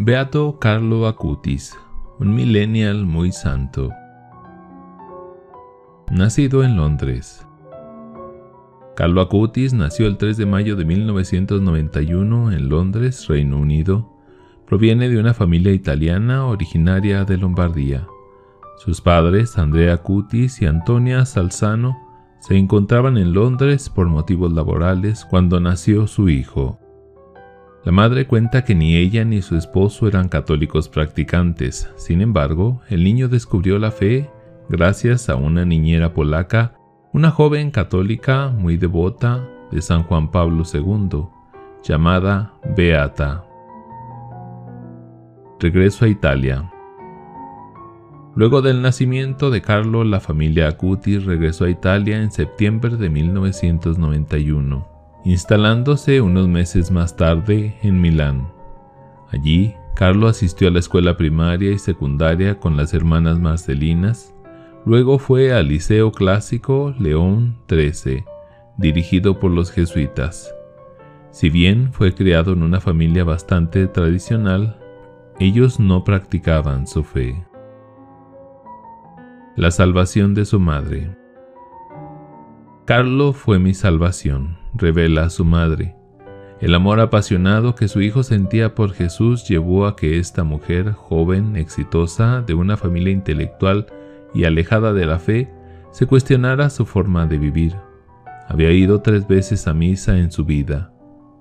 Beato Carlo Acutis, un millennial muy santo. Nacido en Londres. Carlo Acutis nació el 3 de mayo de 1991 en Londres, Reino Unido. Proviene de una familia italiana originaria de Lombardía. Sus padres, Andrea Acutis y Antonia Salzano, se encontraban en Londres por motivos laborales cuando nació su hijo. La madre cuenta que ni ella ni su esposo eran católicos practicantes. Sin embargo, el niño descubrió la fe gracias a una niñera polaca, una joven católica muy devota de San Juan Pablo II, llamada Beata. Regreso a Italia. Luego del nacimiento de Carlo, la familia Acutis regresó a Italia en septiembre de 1991, instalándose unos meses más tarde en Milán. Allí, Carlo asistió a la escuela primaria y secundaria con las hermanas Marcelinas. Luego fue al Liceo Clásico León XIII, dirigido por los jesuitas. Si bien fue criado en una familia bastante tradicional, ellos no practicaban su fe. La salvación de su madre. Carlo fue mi salvación, revela su madre. El amor apasionado que su hijo sentía por Jesús llevó a que esta mujer, joven, exitosa, de una familia intelectual y alejada de la fe, se cuestionara su forma de vivir. Había ido 3 veces a misa en su vida: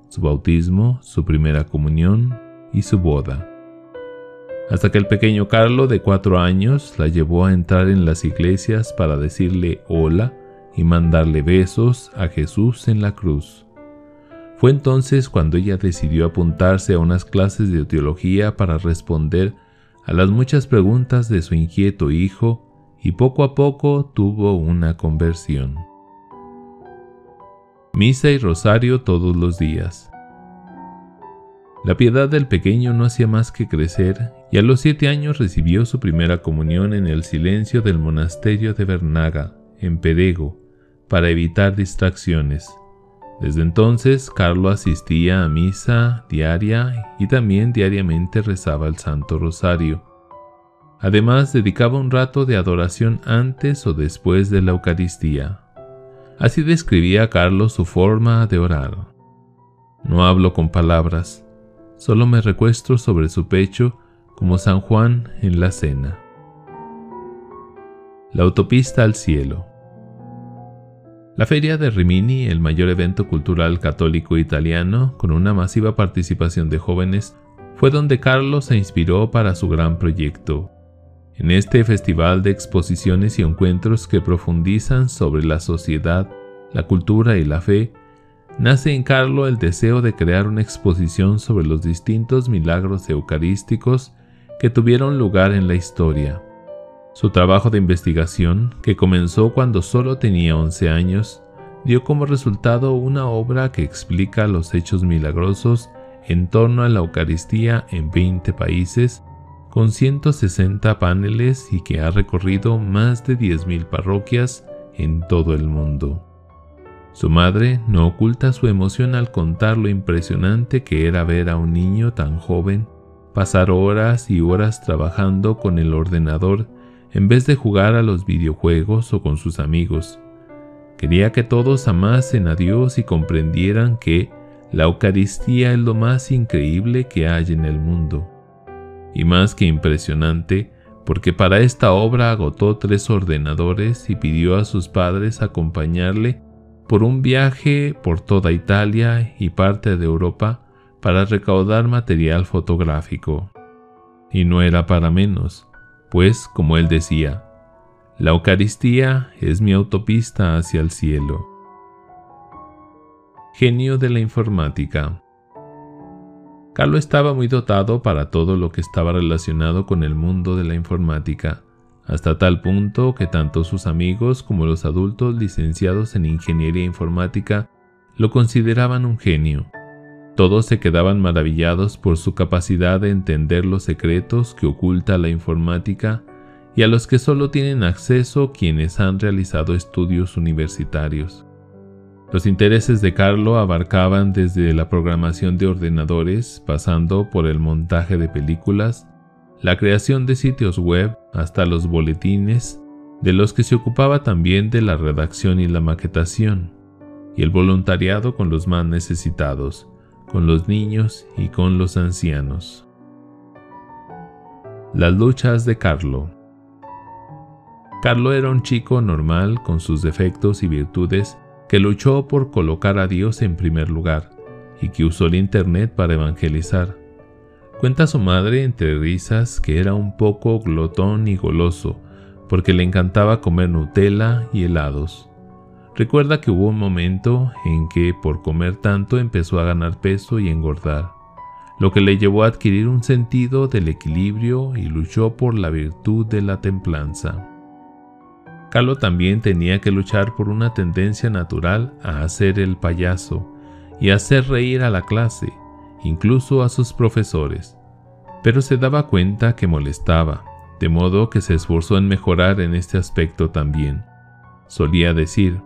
su bautismo, su primera comunión y su boda. Hasta que el pequeño Carlo, de 4 años, la llevó a entrar en las iglesias para decirle hola y mandarle besos a Jesús en la cruz. Fue entonces cuando ella decidió apuntarse a unas clases de teología para responder a las muchas preguntas de su inquieto hijo, y poco a poco tuvo una conversión. Misa y rosario todos los días. La piedad del pequeño no hacía más que crecer, y a los 7 años recibió su primera comunión en el silencio del monasterio de Bernaga, en Perego, para evitar distracciones. Desde entonces, Carlo asistía a misa diaria y también diariamente rezaba el Santo Rosario. Además, dedicaba un rato de adoración antes o después de la Eucaristía. Así describía Carlo su forma de orar. No hablo con palabras, solo me recuesto sobre su pecho como San Juan en la cena. La autopista al cielo. La Feria de Rimini, el mayor evento cultural católico italiano, con una masiva participación de jóvenes, fue donde Carlo se inspiró para su gran proyecto. En este festival de exposiciones y encuentros que profundizan sobre la sociedad, la cultura y la fe, nace en Carlo el deseo de crear una exposición sobre los distintos milagros eucarísticos que tuvieron lugar en la historia. Su trabajo de investigación, que comenzó cuando solo tenía 11 años, dio como resultado una obra que explica los hechos milagrosos en torno a la Eucaristía en 20 países, con 160 paneles, y que ha recorrido más de 10.000 parroquias en todo el mundo. Su madre no oculta su emoción al contar lo impresionante que era ver a un niño tan joven pasar horas y horas trabajando con el ordenador en vez de jugar a los videojuegos o con sus amigos. Quería que todos amasen a Dios y comprendieran que la Eucaristía es lo más increíble que hay en el mundo. Y más que impresionante, porque para esta obra agotó 3 ordenadores y pidió a sus padres acompañarle por un viaje por toda Italia y parte de Europa para recaudar material fotográfico. Y no era para menos, pues, como él decía, la Eucaristía es mi autopista hacia el cielo. Genio de la informática. Carlo estaba muy dotado para todo lo que estaba relacionado con el mundo de la informática, hasta tal punto que tanto sus amigos como los adultos licenciados en ingeniería informática lo consideraban un genio. Todos se quedaban maravillados por su capacidad de entender los secretos que oculta la informática y a los que solo tienen acceso quienes han realizado estudios universitarios. Los intereses de Carlo abarcaban desde la programación de ordenadores, pasando por el montaje de películas, la creación de sitios web, hasta los boletines, de los que se ocupaba también de la redacción y la maquetación, y el voluntariado con los más necesitados, con los niños y con los ancianos. Las luchas de Carlo. Carlo era un chico normal con sus defectos y virtudes que luchó por colocar a Dios en primer lugar y que usó el internet para evangelizar. Cuenta su madre entre risas que era un poco glotón y goloso porque le encantaba comer Nutella y helados. Recuerda que hubo un momento en que por comer tanto empezó a ganar peso y engordar, lo que le llevó a adquirir un sentido del equilibrio y luchó por la virtud de la templanza. Carlo también tenía que luchar por una tendencia natural a hacer el payaso y hacer reír a la clase, incluso a sus profesores, pero se daba cuenta que molestaba, de modo que se esforzó en mejorar en este aspecto también. Solía decir: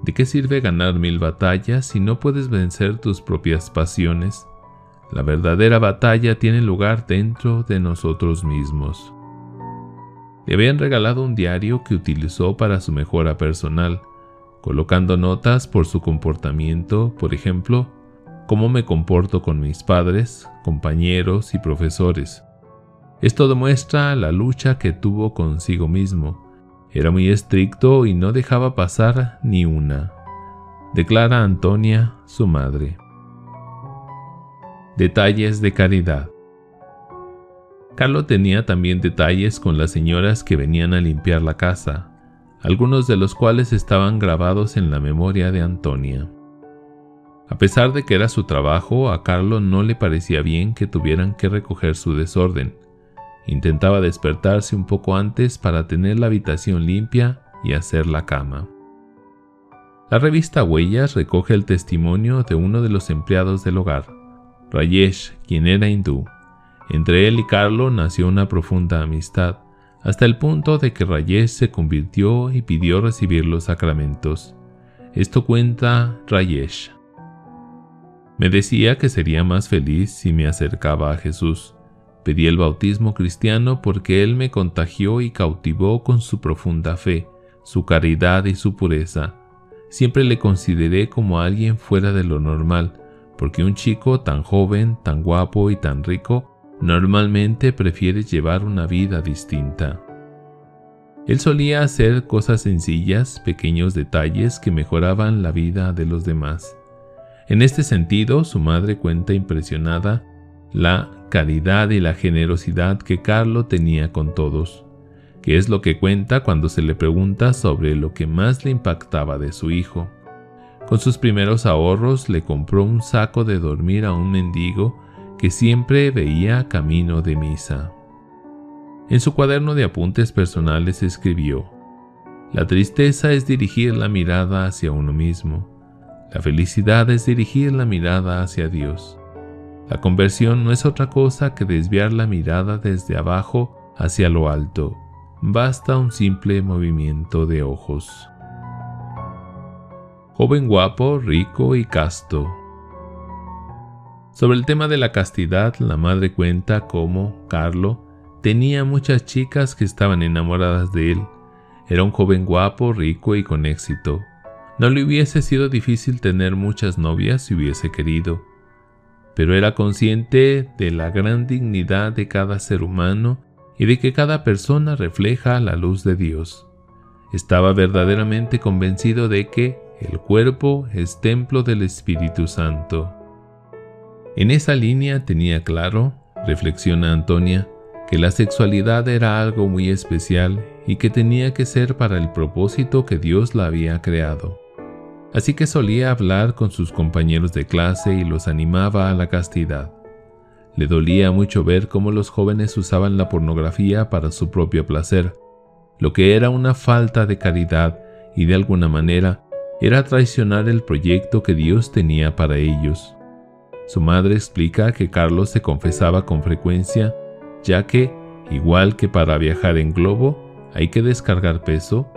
¿de qué sirve ganar 1000 batallas si no puedes vencer tus propias pasiones? La verdadera batalla tiene lugar dentro de nosotros mismos. Le habían regalado un diario que utilizó para su mejora personal, colocando notas por su comportamiento, por ejemplo, cómo me comporto con mis padres, compañeros y profesores. Esto demuestra la lucha que tuvo consigo mismo. Era muy estricto y no dejaba pasar ni una, declara Antonia, su madre. Detalles de caridad. Carlo tenía también detalles con las señoras que venían a limpiar la casa, algunos de los cuales estaban grabados en la memoria de Antonia. A pesar de que era su trabajo, a Carlo no le parecía bien que tuvieran que recoger su desorden. Intentaba despertarse un poco antes para tener la habitación limpia y hacer la cama. La revista Huellas recoge el testimonio de uno de los empleados del hogar, Rajesh, quien era hindú. Entre él y Carlo nació una profunda amistad, hasta el punto de que Rajesh se convirtió y pidió recibir los sacramentos. Esto cuenta Rajesh. Me decía que sería más feliz si me acercaba a Jesús. Pedí el bautismo cristiano porque Él me contagió y cautivó con su profunda fe, su caridad y su pureza. Siempre le consideré como alguien fuera de lo normal, porque un chico tan joven, tan guapo y tan rico normalmente prefiere llevar una vida distinta. Él solía hacer cosas sencillas, pequeños detalles que mejoraban la vida de los demás. En este sentido, su madre cuenta impresionada la caridad y la generosidad que Carlo tenía con todos, que es lo que cuenta cuando se le pregunta sobre lo que más le impactaba de su hijo. Con sus primeros ahorros le compró un saco de dormir a un mendigo que siempre veía camino de misa. En su cuaderno de apuntes personales escribió: la tristeza es dirigir la mirada hacia uno mismo. La felicidad es dirigir la mirada hacia Dios. La conversión no es otra cosa que desviar la mirada desde abajo hacia lo alto. Basta un simple movimiento de ojos. Joven guapo, rico y casto. Sobre el tema de la castidad, la madre cuenta cómo Carlo tenía muchas chicas que estaban enamoradas de él. Era un joven guapo, rico y con éxito. No le hubiese sido difícil tener muchas novias si hubiese querido, pero era consciente de la gran dignidad de cada ser humano y de que cada persona refleja la luz de Dios. Estaba verdaderamente convencido de que el cuerpo es templo del Espíritu Santo. En esa línea tenía claro, reflexiona Antonia, que la sexualidad era algo muy especial y que tenía que ser para el propósito que Dios la había creado. Así que solía hablar con sus compañeros de clase y los animaba a la castidad. Le dolía mucho ver cómo los jóvenes usaban la pornografía para su propio placer, lo que era una falta de caridad y de alguna manera era traicionar el proyecto que Dios tenía para ellos. Su madre explica que Carlos se confesaba con frecuencia, ya que, igual que para viajar en globo, hay que descargar peso,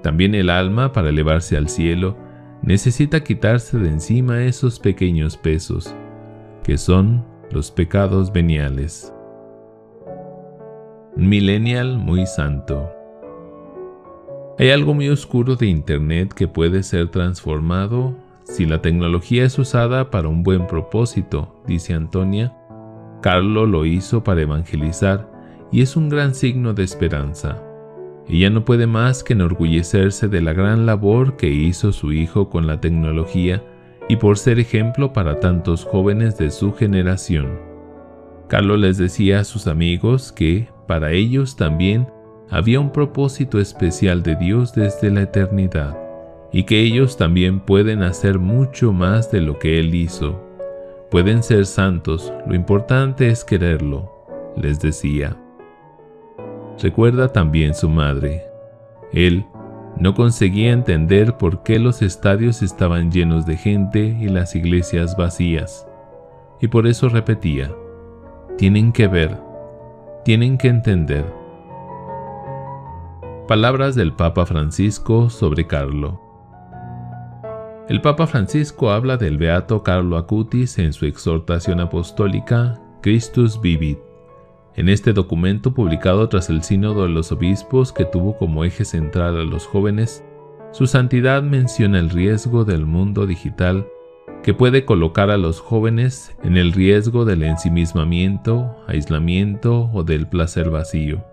también el alma para elevarse al cielo necesita quitarse de encima esos pequeños pesos, que son los pecados veniales. Un millennial muy santo. Hay algo muy oscuro de Internet que puede ser transformado si la tecnología es usada para un buen propósito, dice Antonia. Carlo lo hizo para evangelizar y es un gran signo de esperanza. Ella no puede más que enorgullecerse de la gran labor que hizo su hijo con la tecnología y por ser ejemplo para tantos jóvenes de su generación. Carlo les decía a sus amigos que, para ellos también, había un propósito especial de Dios desde la eternidad, y que ellos también pueden hacer mucho más de lo que Él hizo. Pueden ser santos, lo importante es quererlo, les decía. Recuerda también su madre. Él no conseguía entender por qué los estadios estaban llenos de gente y las iglesias vacías, y por eso repetía: tienen que ver, tienen que entender. Palabras del Papa Francisco sobre Carlo. El Papa Francisco habla del beato Carlo Acutis en su exhortación apostólica Christus Vivit. En este documento, publicado tras el Sínodo de los Obispos, que tuvo como eje central a los jóvenes, su santidad menciona el riesgo del mundo digital que puede colocar a los jóvenes en el riesgo del ensimismamiento, aislamiento o del placer vacío.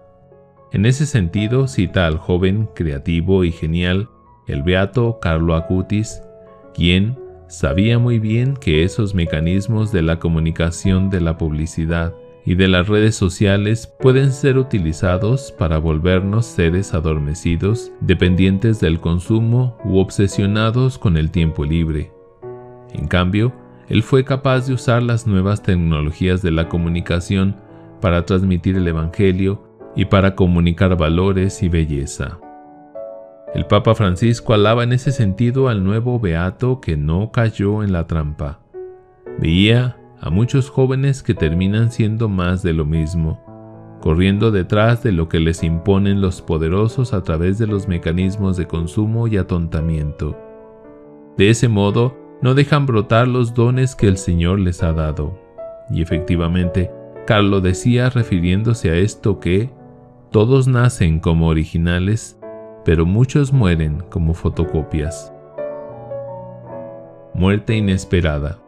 En ese sentido, cita al joven creativo y genial, el beato Carlo Acutis, quien sabía muy bien que esos mecanismos de la comunicación, de la publicidad y de las redes sociales pueden ser utilizados para volvernos seres adormecidos, dependientes del consumo u obsesionados con el tiempo libre. En cambio, él fue capaz de usar las nuevas tecnologías de la comunicación para transmitir el Evangelio y para comunicar valores y belleza. El Papa Francisco alaba en ese sentido al nuevo beato que no cayó en la trampa. Veía a muchos jóvenes que terminan siendo más de lo mismo, corriendo detrás de lo que les imponen los poderosos a través de los mecanismos de consumo y atontamiento. De ese modo, no dejan brotar los dones que el Señor les ha dado. Y efectivamente, Carlo decía refiriéndose a esto que todos nacen como originales, pero muchos mueren como fotocopias. Muerte inesperada.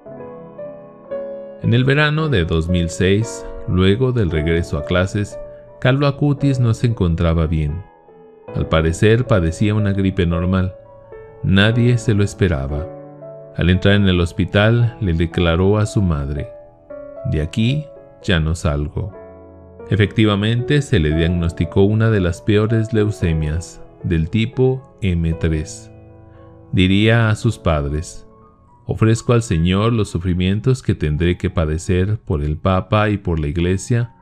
En el verano de 2006, luego del regreso a clases, Carlo Acutis no se encontraba bien. Al parecer padecía una gripe normal. Nadie se lo esperaba. Al entrar en el hospital, le declaró a su madre: «De aquí ya no salgo». Efectivamente, se le diagnosticó una de las peores leucemias, del tipo M3. Diría a sus padres: «Ofrezco al Señor los sufrimientos que tendré que padecer por el Papa y por la Iglesia,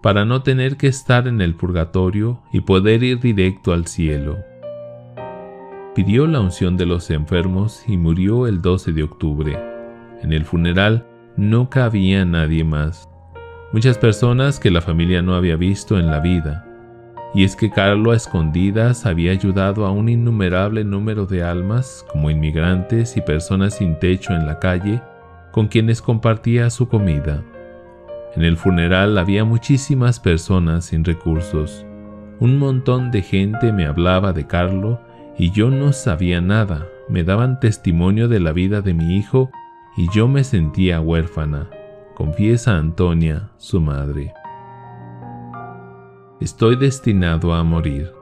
para no tener que estar en el purgatorio y poder ir directo al cielo». Pidió la unción de los enfermos y murió el 12 de octubre. En el funeral no cabía nadie más. Muchas personas que la familia no había visto en la vida. Y es que Carlo a escondidas había ayudado a un innumerable número de almas, como inmigrantes y personas sin techo en la calle, con quienes compartía su comida. En el funeral había muchísimas personas sin recursos. Un montón de gente me hablaba de Carlo y yo no sabía nada. Me daban testimonio de la vida de mi hijo y yo me sentía huérfana, confiesa Antonia, su madre. Estoy destinado a morir.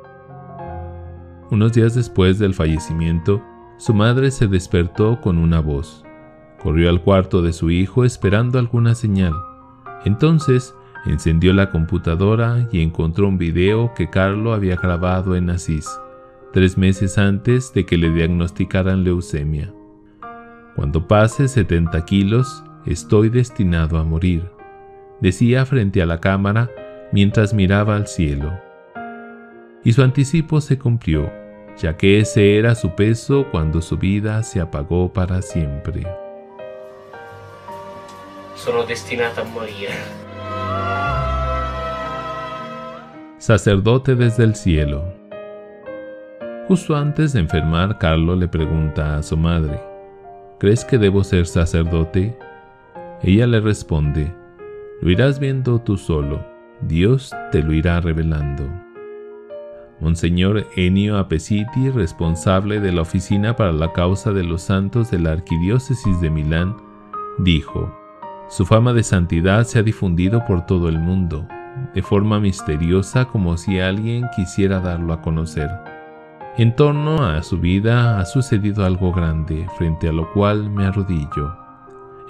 Unos días después del fallecimiento, su madre se despertó con una voz. Corrió al cuarto de su hijo esperando alguna señal. Entonces, encendió la computadora y encontró un video que Carlo había grabado en Asís, 3 meses antes de que le diagnosticaran leucemia. «Cuando pase 70 kilos, estoy destinado a morir», decía frente a la cámara mientras miraba al cielo. Y su anticipo se cumplió, ya que ese era su peso cuando su vida se apagó para siempre. Sono destinata a morir. Sacerdote desde el cielo. Justo antes de enfermar, Carlo le pregunta a su madre: ¿crees que debo ser sacerdote? Ella le responde: lo irás viendo tú solo, Dios te lo irá revelando. Monseñor Ennio Apesiti, responsable de la Oficina para la Causa de los Santos de la Arquidiócesis de Milán, dijo: su fama de santidad se ha difundido por todo el mundo, de forma misteriosa, como si alguien quisiera darlo a conocer. En torno a su vida ha sucedido algo grande, frente a lo cual me arrodillo.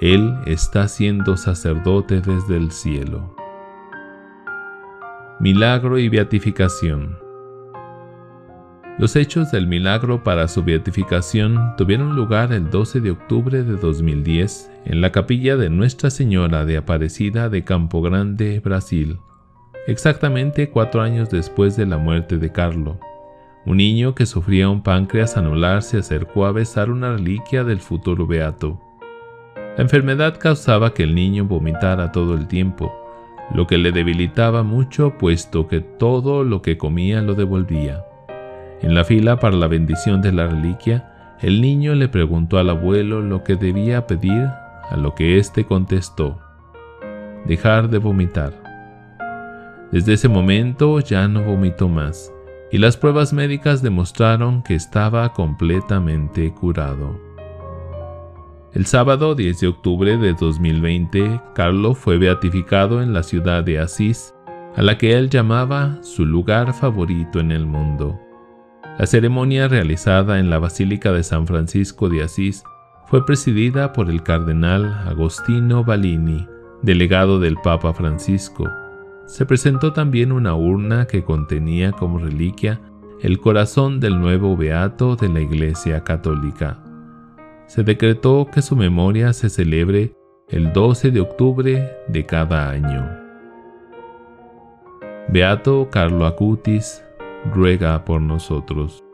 Él está siendo sacerdote desde el cielo. Milagro y beatificación. Los hechos del milagro para su beatificación tuvieron lugar el 12 de octubre de 2010 en la capilla de Nuestra Señora de Aparecida de Campo Grande, Brasil, exactamente 4 años después de la muerte de Carlo. Un niño que sufría un páncreas anular se acercó a besar una reliquia del futuro beato. La enfermedad causaba que el niño vomitara todo el tiempo, lo que le debilitaba mucho, puesto que todo lo que comía lo devolvía. En la fila para la bendición de la reliquia, el niño le preguntó al abuelo lo que debía pedir, a lo que éste contestó: dejar de vomitar. Desde ese momento ya no vomitó más, y las pruebas médicas demostraron que estaba completamente curado. El sábado 10 de octubre de 2020, Carlo fue beatificado en la ciudad de Asís, a la que él llamaba su lugar favorito en el mundo. La ceremonia, realizada en la Basílica de San Francisco de Asís, fue presidida por el cardenal Agostino Ballini, delegado del Papa Francisco. Se presentó también una urna que contenía como reliquia el corazón del nuevo beato de la Iglesia Católica. Se decretó que su memoria se celebre el 12 de octubre de cada año. Beato Carlo Acutis, ruega por nosotros.